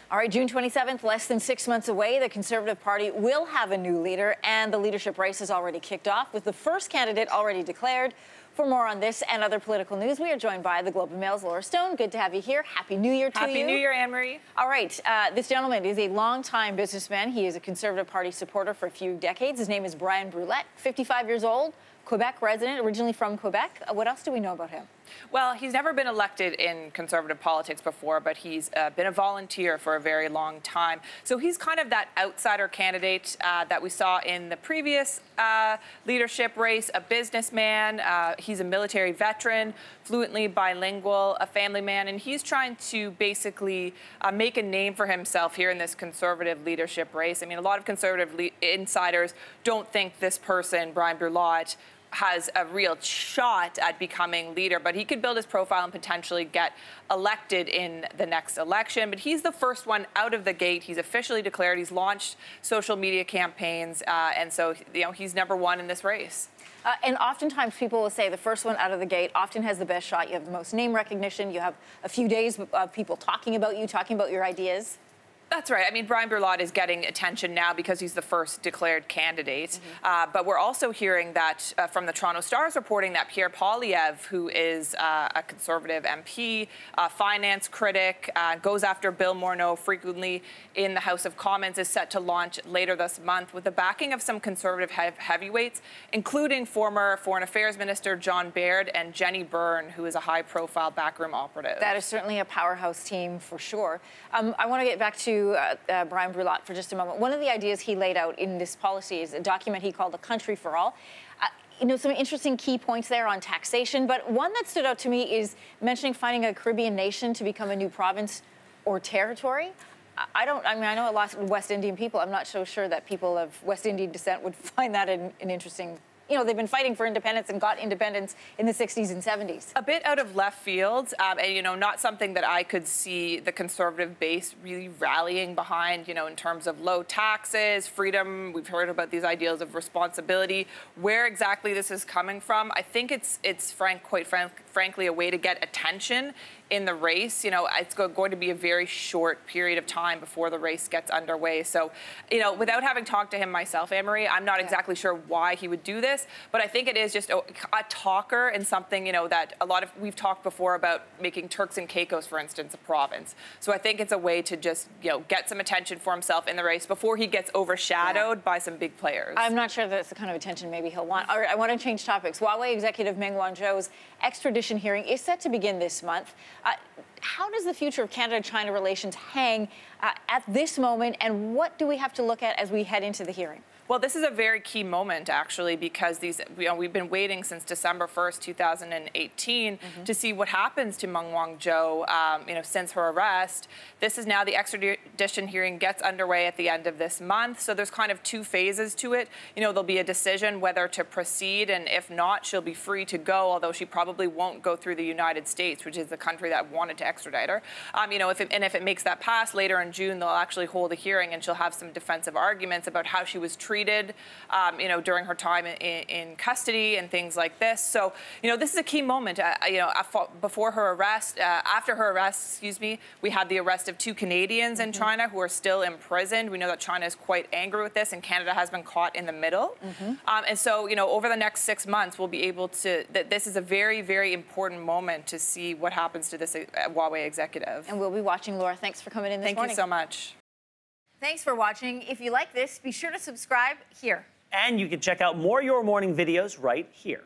All right, June 27th, less than 6 months away, the Conservative Party will have a new leader, and the leadership race has already kicked off with the first candidate already declared. For more on this and other political news, we are joined by the Globe and Mail's Laura Stone. Good to have you here. Happy New Year to you. Happy New Year, Anne-Marie. All right, this gentleman is a longtime businessman. He is a Conservative Party supporter for a few decades. His name is Bryan Brulotte, 55 years old, Quebec resident, originally from Quebec. What else do we know about him? Well, he's never been elected in Conservative politics before, but he's been a volunteer for a very long time. So he's kind of that outsider candidate that we saw in the previous leadership race, a businessman. He's a military veteran, fluently bilingual, a family man, and he's trying to basically make a name for himself here in this Conservative leadership race. I mean, a lot of Conservative insiders don't think this person, Bryan Brulotte, has a real shot at becoming leader, but he could build his profile and potentially get elected in the next election. But he's the first one out of the gate. He's officially declared. He's launched social media campaigns, and so he's #1 in this race. And oftentimes people will say the first one out of the gate often has the best shot. You have the most name recognition. You have a few days of people talking about you, talking about your ideas. That's right. I mean, Bryan Brulotte is getting attention now because he's the first declared candidate. But we're also hearing that from the Toronto Star's reporting that Pierre Poilievre, who is a Conservative MP, finance critic, goes after Bill Morneau frequently in the House of Commons, is set to launch later this month with the backing of some Conservative heavyweights, including former Foreign Affairs Minister John Baird and Jenny Byrne, who is a high-profile backroom operative. That is certainly a powerhouse team for sure. I want to get back to Bryan Brulotte for just a moment. One of the ideas he laid out in this policy is a document he called A Country for All. Some interesting key points there on taxation, but one that stood out to me is mentioning finding a Caribbean nation to become a new province or territory. I know a lot of West Indian people. I'm not so sure that people of West Indian descent would find that an interesting. They've been fighting for independence and got independence in the 60s and 70s. A bit out of left field, and, not something that I could see the Conservative base really rallying behind, in terms of low taxes, freedom. We've heard about these ideals of responsibility. Where exactly this is coming from, I think it's frankly, a way to get attention in the race. It's going to be a very short period of time before the race gets underway. So, without having talked to him myself, Anne-Marie, I'm not exactly sure why he would do this, but I think it is just a talker and something, that we've talked before about making Turks and Caicos, for instance, a province. So I think it's a way to just, get some attention for himself in the race before he gets overshadowed by some big players. I'm not sure that's the kind of attention maybe he'll want. All right, I want to change topics. Huawei executive Meng Wanzhou's extradition hearing is set to begin this month. How does the future of Canada-China relations hang at this moment, and what do we have to look at as we head into the hearing? Well, this is a very key moment, actually, because we've been waiting since December 1st, 2018, to see what happens to Meng Wanzhou, since her arrest. This is now the extradition hearing gets underway at the end of this month. So there's kind of two phases to it. There'll be a decision whether to proceed, and if not, she'll be free to go, although she probably won't go through the United States, which is the country that wanted to extradite her. If it makes that pass later in June, they'll actually hold a hearing, and she'll have some defensive arguments about how she was treated, during her time in custody and things like this. So, this is a key moment. Before her arrest, after her arrest, excuse me, we had the arrest of 2 Canadians in China who are still imprisoned. We know that China is quite angry with this, and Canada has been caught in the middle. And so, over the next 6 months, we'll be able to. This is a very, very important moment to see what happens to this Huawei executive. And we'll be watching. Laura, thanks for coming in this morning. Thank you so much. Thanks for watching. If you like this, be sure to subscribe here. And you can check out more Your Morning videos right here.